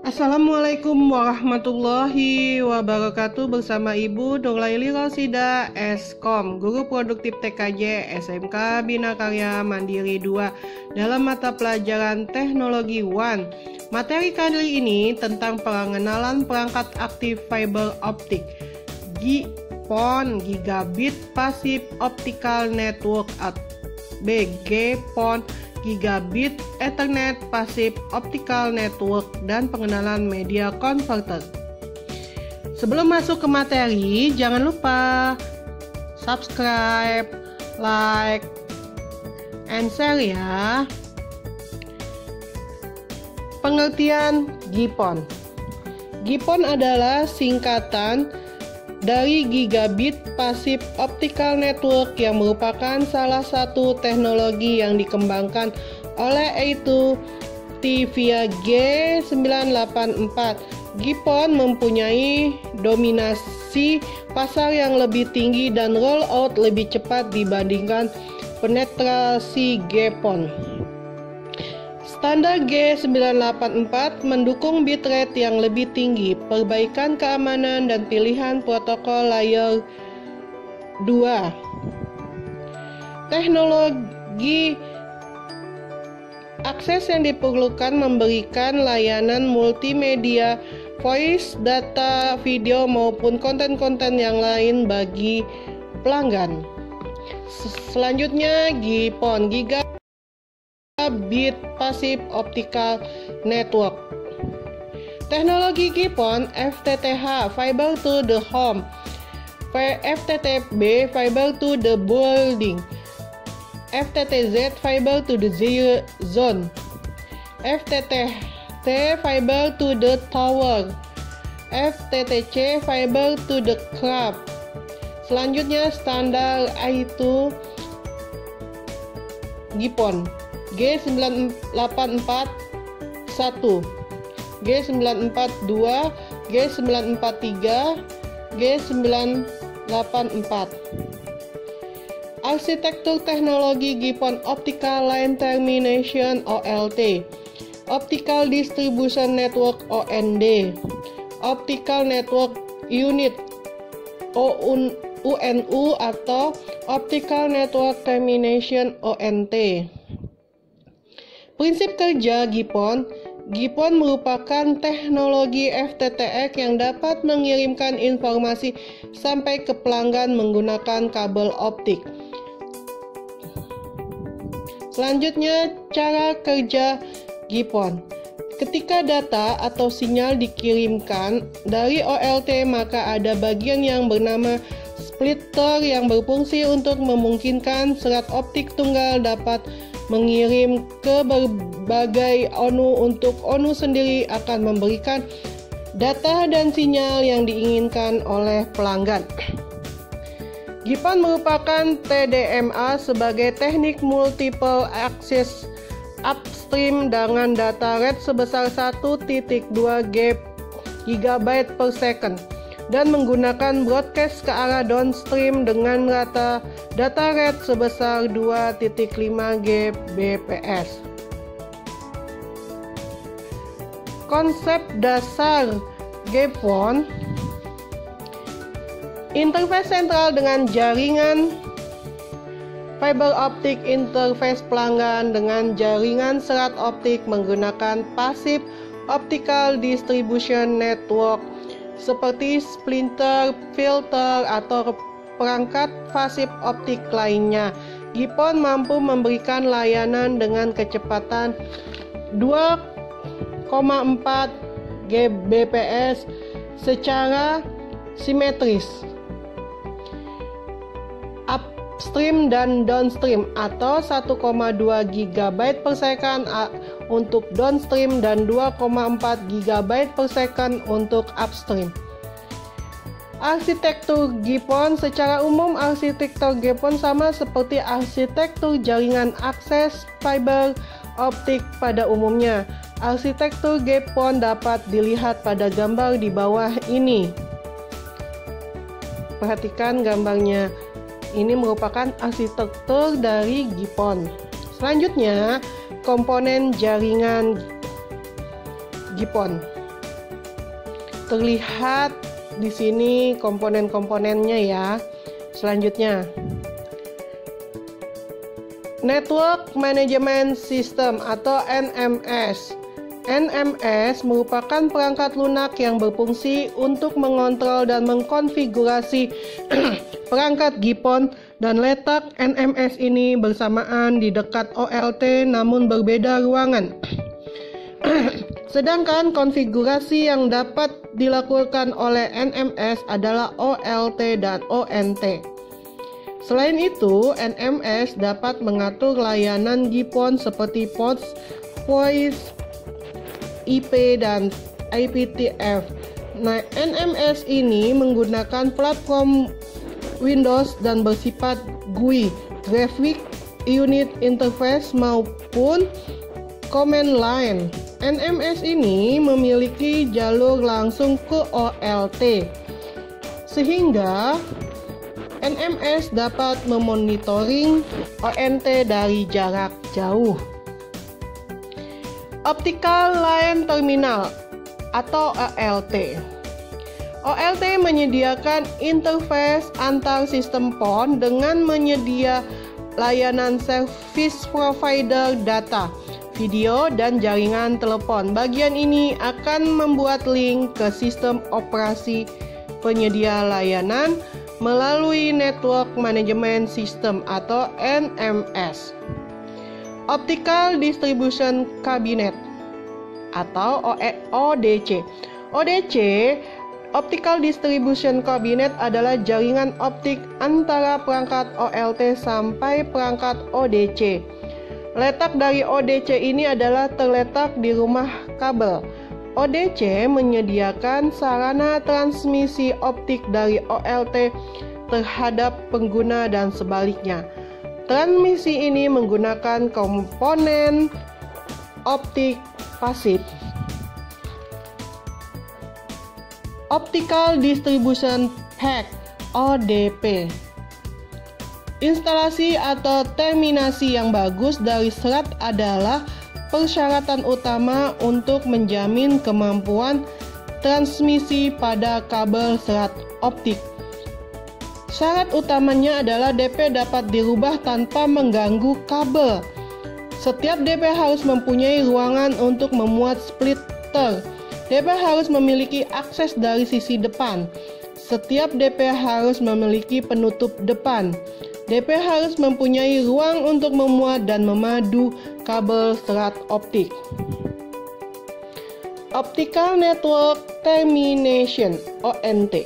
Assalamualaikum warahmatullahi wabarakatuh. Bersama Ibu Nurlaili Rosida, Eskom, Guru Produktif TKJ SMK Bina Karya Mandiri 2 dalam mata pelajaran Teknologi 1. Materi kali ini tentang pengenalan perangkat aktif fiber optik GPON, Gigabit Passive Optical Network atau GPON, Gigabit Ethernet Passive Optical Network, dan pengenalan media converter. Sebelum masuk ke materi, jangan lupa subscribe, like, and share ya. Pengertian GPON. GPON adalah singkatan dari Gigabit Passive Optical Network yang merupakan salah satu teknologi yang dikembangkan oleh AT&T via G984. GPON mempunyai dominasi pasar yang lebih tinggi dan rollout lebih cepat dibandingkan penetrasi GPON. Standar G984 mendukung bitrate yang lebih tinggi, perbaikan keamanan, dan pilihan protokol layer 2. Teknologi akses yang diperlukan memberikan layanan multimedia, voice, data, video, maupun konten-konten yang lain bagi pelanggan. Selanjutnya, GPON, Gigabit Passive Optical Network. Teknologi GPON, FTTH, Fiber to the Home, FTTB, Fiber to the Building, FTTZ, Fiber to the Zone, FTTT, Fiber to the Tower, FTTC, Fiber to the Craft. Selanjutnya, standar I2 GPON, G984 1, G942, G943, G984. Arsitektur teknologi GPON, Optical Line Termination OLT, Optical Distribution Network OND, Optical Network Unit UNU atau Optical Network Termination ONT. Prinsip kerja GPON. GPON merupakan teknologi FTTX yang dapat mengirimkan informasi sampai ke pelanggan menggunakan kabel optik. Selanjutnya, cara kerja GPON. Ketika data atau sinyal dikirimkan dari OLT, maka ada bagian yang bernama splitter yang berfungsi untuk memungkinkan serat optik tunggal dapat mengirim ke berbagai ONU. Untuk ONU sendiri akan memberikan data dan sinyal yang diinginkan oleh pelanggan. GPON merupakan TDMA sebagai teknik multiple access upstream dengan data rate sebesar 1.2 GB per second dan menggunakan broadcast ke arah downstream dengan data rate sebesar 2.5 Gbps. Konsep dasar GPON: interface sentral dengan jaringan fiber optik, interface pelanggan dengan jaringan serat optik menggunakan passive optical distribution network seperti splinter, filter, atau perangkat passive optik lainnya. GPON mampu memberikan layanan dengan kecepatan 2,4 Gbps secara simetris upstream dan downstream, atau 1,2 GB per second untuk downstream dan 2,4 GB per second untuk upstream. Arsitektur GPON. Secara umum, arsitektur GPON sama seperti arsitektur jaringan akses fiber optik pada umumnya. Arsitektur GPON dapat dilihat pada gambar di bawah ini. Perhatikan gambarnya. Ini merupakan arsitektur dari GPON. Selanjutnya, komponen jaringan GPON. terlihat di sini komponen-komponennya ya. Selanjutnya, Network Management System atau NMS. NMS merupakan perangkat lunak yang berfungsi untuk mengontrol dan mengkonfigurasi perangkat GPON, dan letak NMS ini bersamaan di dekat OLT namun berbeda ruangan. Sedangkan konfigurasi yang dapat dilakukan oleh NMS adalah OLT dan ONT. Selain itu, NMS dapat mengatur layanan GPON seperti POTS, voice, IP, dan IPTF. Nah, NMS ini menggunakan platform Windows dan bersifat GUI, Graphic Unit Interface, maupun command line. NMS ini memiliki jalur langsung ke OLT, sehingga NMS dapat memonitoring ONT dari jarak jauh. Optical Line Terminal atau OLT. OLT menyediakan interface antar sistem PON dengan menyedia layanan service provider data, video, dan jaringan telepon. Bagian ini akan membuat link ke sistem operasi penyedia layanan melalui Network Management System atau NMS. Optical Distribution Cabinet atau ODC. ODC, Optical Distribution Cabinet, adalah jaringan optik antara perangkat OLT sampai perangkat ODC. Letak dari ODC ini adalah terletak di rumah kabel. ODC menyediakan sarana transmisi optik dari OLT terhadap pengguna dan sebaliknya. Transmisi ini menggunakan komponen optik pasif. Optical Distribution Pack (ODP). Instalasi atau terminasi yang bagus dari serat adalah persyaratan utama untuk menjamin kemampuan transmisi pada kabel serat optik. Syarat utamanya adalah DP dapat dirubah tanpa mengganggu kabel. Setiap DP harus mempunyai ruangan untuk memuat splitter. DP harus memiliki akses dari sisi depan. Setiap DP harus memiliki penutup depan. DP harus mempunyai ruang untuk memuat dan memadu kabel serat optik. Optical Network Termination (ONT).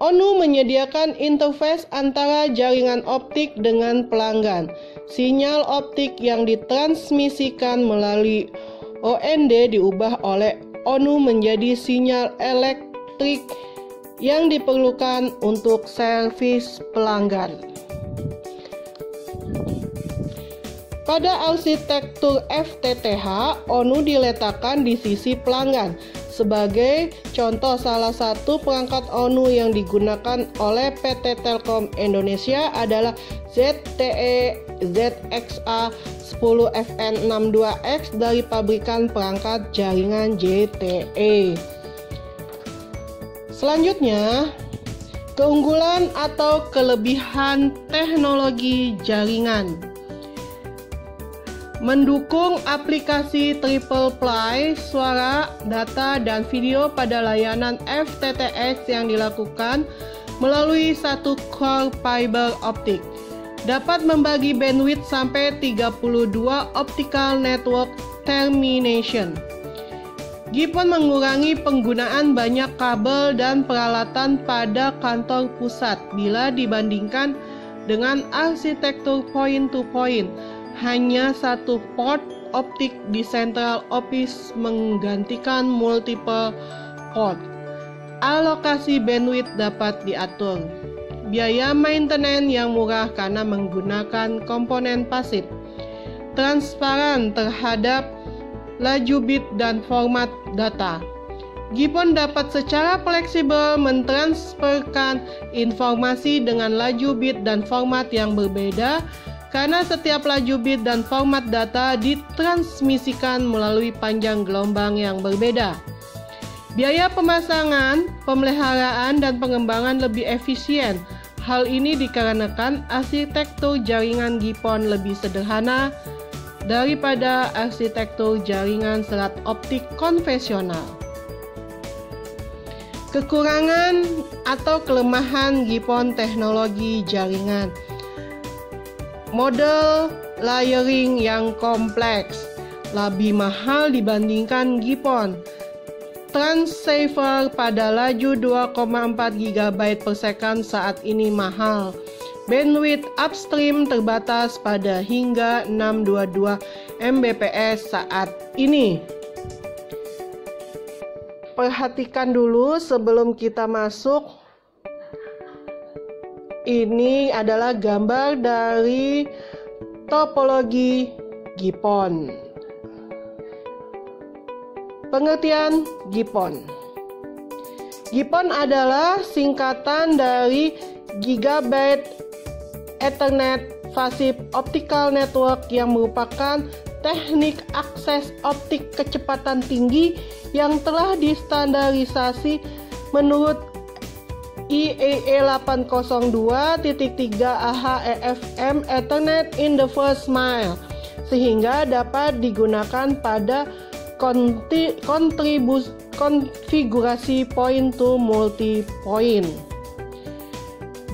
ONU menyediakan interface antara jaringan optik dengan pelanggan. Sinyal optik yang ditransmisikan melalui OND diubah oleh ONU menjadi sinyal elektrik yang diperlukan untuk servis pelanggan. Pada arsitektur FTTH, ONU diletakkan di sisi pelanggan. Sebagai contoh, salah satu perangkat ONU yang digunakan oleh PT Telkom Indonesia adalah ZTE ZXA10FN62X dari pabrikan perangkat jaringan ZTE. Selanjutnya, keunggulan atau kelebihan teknologi jaringan. Mendukung aplikasi triple play suara, data, dan video pada layanan FTTX yang dilakukan melalui satu core fiber optik. Dapat membagi bandwidth sampai 32 optical network termination. GPON mengurangi penggunaan banyak kabel dan peralatan pada kantor pusat bila dibandingkan dengan arsitektur point-to-point. Hanya satu port optik di central office menggantikan multiple port. Alokasi bandwidth dapat diatur. Biaya maintenance yang murah karena menggunakan komponen pasif. Transparan terhadap laju bit dan format data. GPON dapat secara fleksibel mentransferkan informasi dengan laju bit dan format yang berbeda karena setiap laju bit dan format data ditransmisikan melalui panjang gelombang yang berbeda. Biaya pemasangan, pemeliharaan, dan pengembangan lebih efisien. Hal ini dikarenakan arsitektur jaringan GPON lebih sederhana daripada arsitektur jaringan serat optik konvensional. Kekurangan atau kelemahan GPON teknologi jaringan. Model layering yang kompleks, lebih mahal dibandingkan GPON. Transceiver pada laju 2,4 GB per second saat ini mahal. Bandwidth upstream terbatas pada hingga 622 Mbps saat ini. Perhatikan dulu sebelum kita masuk. Ini adalah gambar dari topologi GPON. Pengertian GPON. GPON adalah singkatan dari Gigabit Ethernet Passive Optical Network yang merupakan teknik akses optik kecepatan tinggi yang telah distandarisasi menurut IEEE 802.3 AHEFM Ethernet in the First Mile, sehingga dapat digunakan pada konfigurasi point to multi-point.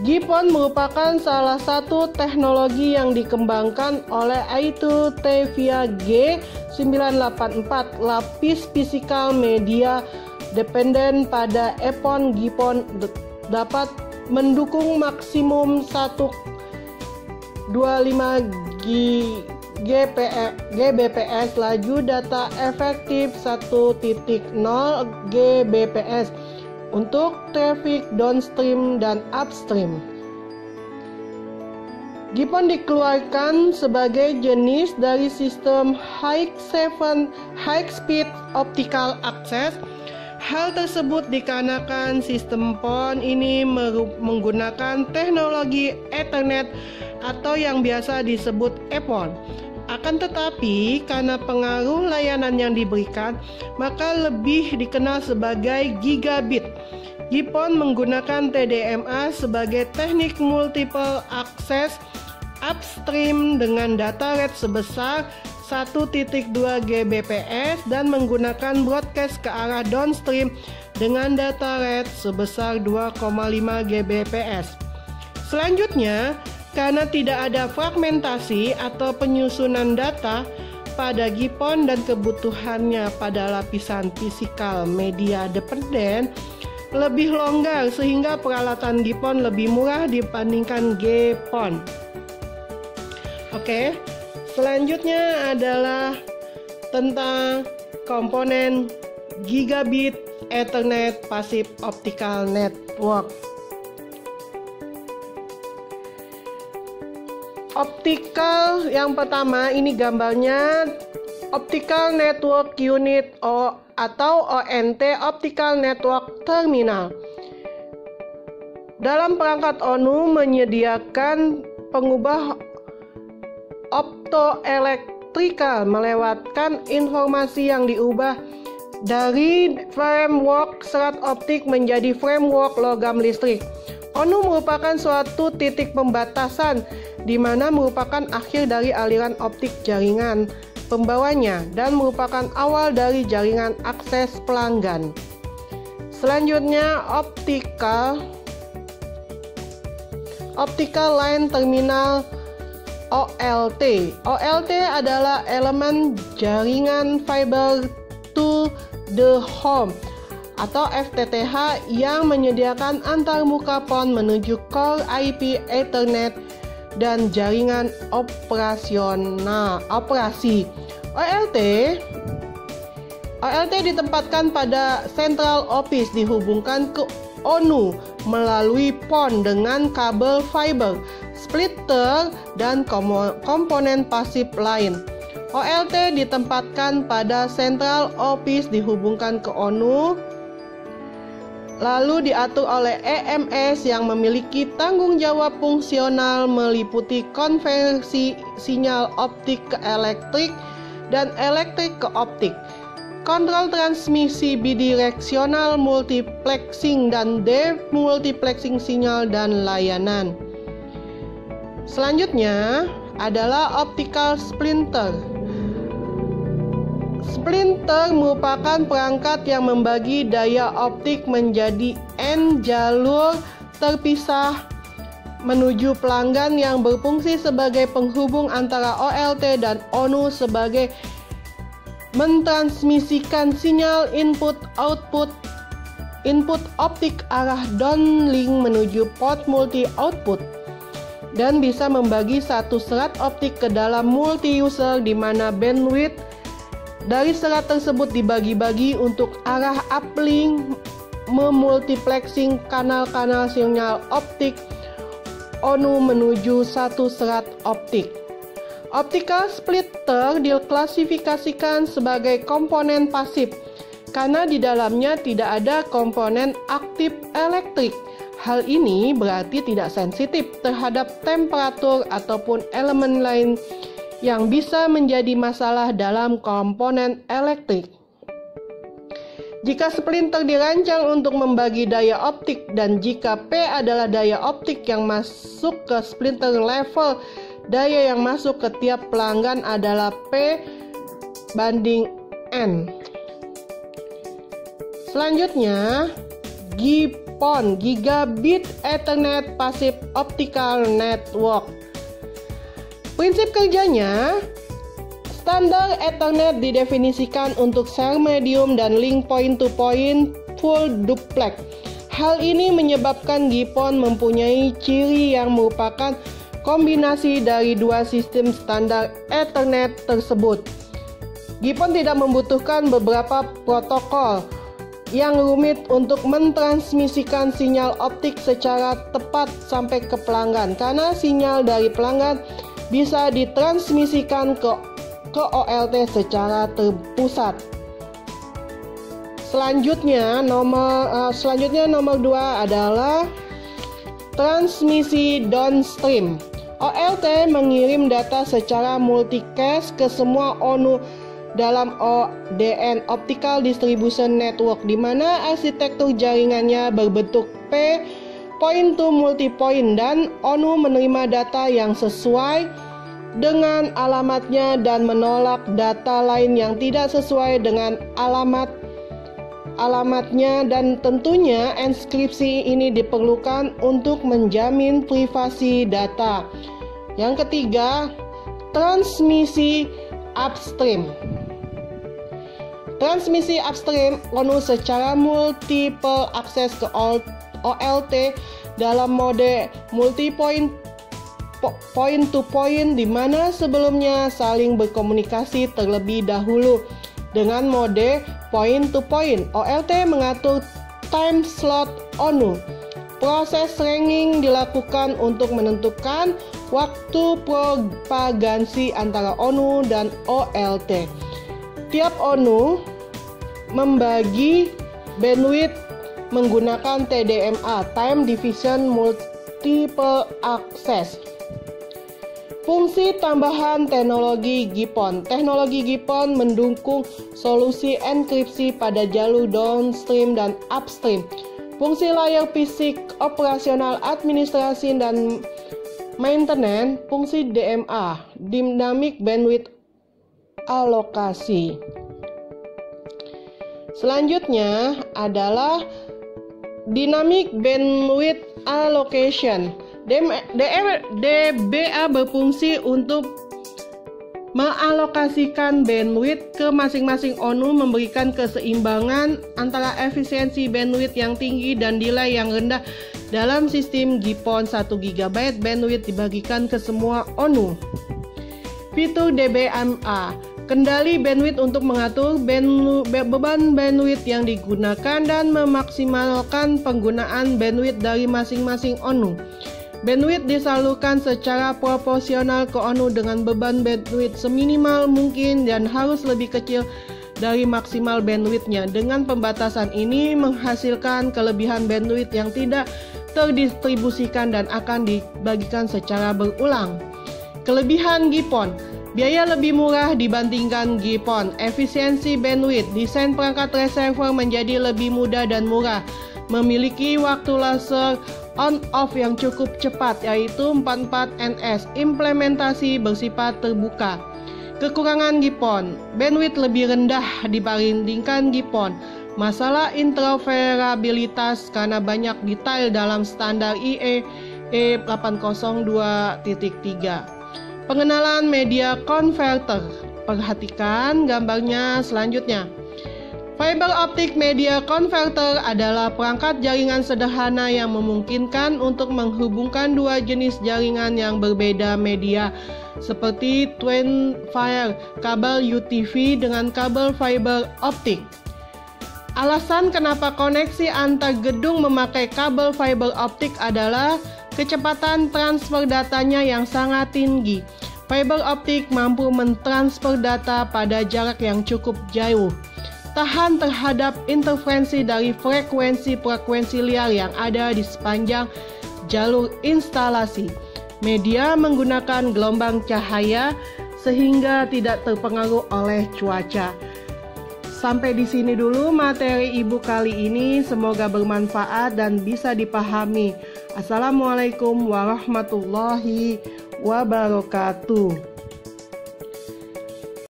GPON merupakan salah satu teknologi yang dikembangkan oleh I2 Tevia G984, lapis fisikal media dependen pada EPON. GPON dapat mendukung maksimum 125 Gbps laju data efektif 1.0 Gbps untuk traffic downstream dan upstream. GPON dikeluarkan sebagai jenis dari sistem high speed optical access. Hal tersebut dikarenakan sistem PON ini menggunakan teknologi Ethernet atau yang biasa disebut EPON. Akan tetapi, karena pengaruh layanan yang diberikan, maka lebih dikenal sebagai gigabit. GPON menggunakan TDMA sebagai teknik multiple access upstream dengan data rate sebesar 1.2 Gbps dan menggunakan broadcast ke arah downstream dengan data rate sebesar 2,5 Gbps. Selanjutnya, karena tidak ada fragmentasi atau penyusunan data pada GPON dan kebutuhannya pada lapisan fisikal media dependen lebih longgar, sehingga peralatan GPON lebih murah dibandingkan GPON. Oke, selanjutnya adalah tentang komponen Gigabit Ethernet Passive Optical Network. Optical yang pertama, ini gambarnya Optical Network Unit atau ONT, Optical Network Terminal. Dalam perangkat ONU menyediakan pengubah optoelektrikal melewatkan informasi yang diubah dari framework serat optik menjadi framework logam listrik. ONU merupakan suatu titik pembatasan di mana merupakan akhir dari aliran optik jaringan pembawanya dan merupakan awal dari jaringan akses pelanggan. Selanjutnya, Optical Line Terminal OLT. OLT adalah elemen jaringan fiber to the home atau FTTH yang menyediakan antarmuka PON menuju core IP Ethernet dan jaringan operasi. OLT ditempatkan pada central office, dihubungkan ke ONU melalui PON dengan kabel fiber, splitter, dan komponen pasif lain. OLT ditempatkan pada central office, dihubungkan ke ONU, lalu diatur oleh EMS yang memiliki tanggung jawab fungsional meliputi konversi sinyal optik ke elektrik dan elektrik ke optik. kontrol transmisi bidireksional, multiplexing dan demultiplexing sinyal dan layanan. Selanjutnya adalah optical splinter. Splinter merupakan perangkat yang membagi daya optik menjadi N jalur terpisah menuju pelanggan yang berfungsi sebagai penghubung antara OLT dan ONU sebagai mentransmisikan sinyal input optik arah downlink menuju port multi output, dan bisa membagi satu serat optik ke dalam multi user di mana bandwidth dari serat tersebut dibagi-bagi untuk arah uplink, memultiplexing kanal-kanal sinyal optik ONU menuju satu serat optik. Optical splitter diklasifikasikan sebagai komponen pasif karena di dalamnya tidak ada komponen aktif elektrik. Hal ini berarti tidak sensitif terhadap temperatur ataupun elemen lain yang bisa menjadi masalah dalam komponen elektrik. Jika splinter dirancang untuk membagi daya optik dan jika P adalah daya optik yang masuk ke splinter, level daya yang masuk ke tiap pelanggan adalah P/N. Selanjutnya, GPON, Gigabit Ethernet Passive Optical Network. Prinsip kerjanya, standar Ethernet didefinisikan untuk share medium dan link point-to-point full duplex. Hal ini menyebabkan GPON mempunyai ciri yang merupakan kombinasi dari dua sistem standar Ethernet tersebut. GPON tidak membutuhkan beberapa protokol yang rumit untuk mentransmisikan sinyal optik secara tepat sampai ke pelanggan, karena sinyal dari pelanggan bisa ditransmisikan ke OLT secara terpusat. Selanjutnya nomor 2 adalah transmisi downstream. OLT mengirim data secara multicast ke semua ONU dalam ODN, Optical Distribution Network, di mana arsitektur jaringannya berbentuk P point to multipoint dan ONU menerima data yang sesuai dengan alamatnya dan menolak data lain yang tidak sesuai dengan alamatnya, dan tentunya enskripsi ini diperlukan untuk menjamin privasi data. Yang ketiga, transmisi upstream. Transmisi upstream ONU secara multiple akses ke OLT dalam mode multipoint point to point, di mana sebelumnya saling berkomunikasi terlebih dahulu dengan mode point to point. OLT mengatur time slot ONU. Proses ringing dilakukan untuk menentukan waktu propagasi antara ONU dan OLT. Tiap ONU membagi bandwidth menggunakan TDMA, Time Division Multiple Access. Fungsi tambahan teknologi GPON. Teknologi GPON mendukung solusi enkripsi pada jalur downstream dan upstream. Fungsi layar fisik, operasional, administrasi, dan maintenance. Fungsi DMA, Dynamic Bandwidth Alokasi. Selanjutnya adalah Dynamic Bandwidth Allocation. DBA berfungsi untuk mengalokasikan bandwidth ke masing-masing ONU, memberikan keseimbangan antara efisiensi bandwidth yang tinggi dan delay yang rendah dalam sistem GPON. 1 GB bandwidth dibagikan ke semua ONU. Fitur DBMA, kendali bandwidth untuk mengatur beban bandwidth yang digunakan dan memaksimalkan penggunaan bandwidth dari masing-masing ONU. Bandwidth disalurkan secara proporsional ke ONU dengan beban bandwidth seminimal mungkin dan harus lebih kecil dari maksimal bandwidthnya. Dengan pembatasan ini menghasilkan kelebihan bandwidth yang tidak terdistribusikan dan akan dibagikan secara berulang. Kelebihan GPON, Biaya lebih murah dibandingkan GPON. Efisiensi bandwidth. Desain perangkat receiver menjadi lebih mudah dan murah. Memiliki waktu laser on-off yang cukup cepat, yaitu 44 ns. Implementasi bersifat terbuka. Kekurangan GPON. Bandwidth lebih rendah dibandingkan GPON. Masalah interoperabilitas karena banyak detail dalam standar IEEE 802.3. Pengenalan media converter. Perhatikan gambarnya selanjutnya. Fiber optic media converter adalah perangkat jaringan sederhana yang memungkinkan untuk menghubungkan dua jenis jaringan yang berbeda media, seperti twin wire kabel UTV dengan kabel fiber optik. Alasan kenapa koneksi antar gedung memakai kabel fiber optik adalah kecepatan transfer datanya yang sangat tinggi. Fiber optik mampu mentransfer data pada jarak yang cukup jauh. Tahan terhadap interferensi dari frekuensi liar yang ada di sepanjang jalur instalasi. Media menggunakan gelombang cahaya sehingga tidak terpengaruh oleh cuaca. Sampai di sini dulu materi Ibu kali ini, semoga bermanfaat dan bisa dipahami. Assalamualaikum warahmatullahi wabarakatuh.